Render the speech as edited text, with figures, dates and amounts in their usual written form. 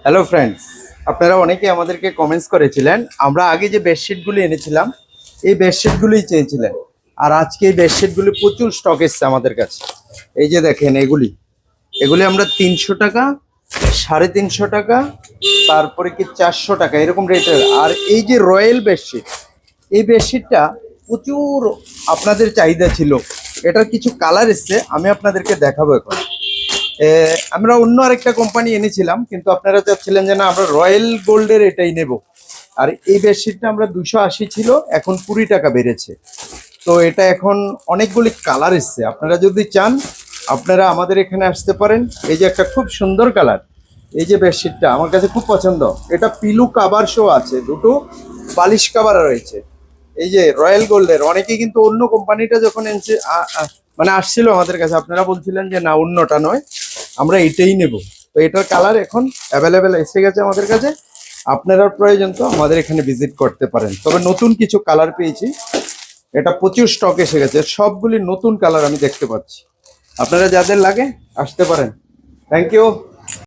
Hello friends, আপনারা অনেকে আমাদেরকে কমেন্টস করেছিলেন। আমরা আগে যে বেডশিটগুলি এনেছিলাম এই বেডশিটগুলোই চেয়েছিলেন। আর আজকে এই বেডশিটগুলি প্রচুর স্টক এসছে আমাদের কাছে। এই যে দেখেন, এগুলি এগুলি আমরা 300 টাকা, 350 টাকা, তারপরে কি 400 টাকা এরকম রেটের। আর এই যে রয়্যাল বেডশিট, এই বেডশিটটা প্রচুর আপনাদের চাহিদা ছিল। এটার কিছু কালার এসছে, আমি আপনাদেরকে দেখাবো এখন। আমরা অন্য আরেকটা কোম্পানি এনেছিলাম, কিন্তু আপনারা চাচ্ছিলেন যে না আমরা রয়্যাল গোল্ডের এটাই নেব। আর এই বেডশিটটা আমরা 280 ছিল, এখন 20 টাকা বেড়েছে। তো এটা এখন অনেকগুলি কালার এসছে। আপনারা যদি চান আপনারা আমাদের এখানে আসতে পারেন। এই যে একটা খুব সুন্দর কালার, এই যে বেডশিটটা আমার কাছে খুব পছন্দ। এটা পিলু কাভার শো আছে, দুটো বালিশ কাভার রয়েছে। এই যে রয়্যাল গোল্ডের, অনেকে কিন্তু অন্য কোম্পানিটা যখন এনেছে মানে আসছিল আমাদের কাছে, আপনারা বলছিলেন যে না অন্যটা নয়, আমরা এটাই নেব। তো এটার কালার এখন অ্যাভেলেবেল এসে গেছে আমাদের কাছে। আপনারা প্রয়োজন তো আমাদের এখানে ভিজিট করতে পারেন। তবে নতুন কিছু কালার পেয়েছি, এটা প্রচুর স্টক এসে গেছে, সবগুলি নতুন কালার আমি দেখতে পাচ্ছি। আপনারা যাদের লাগে আসতে পারেন। Thank you.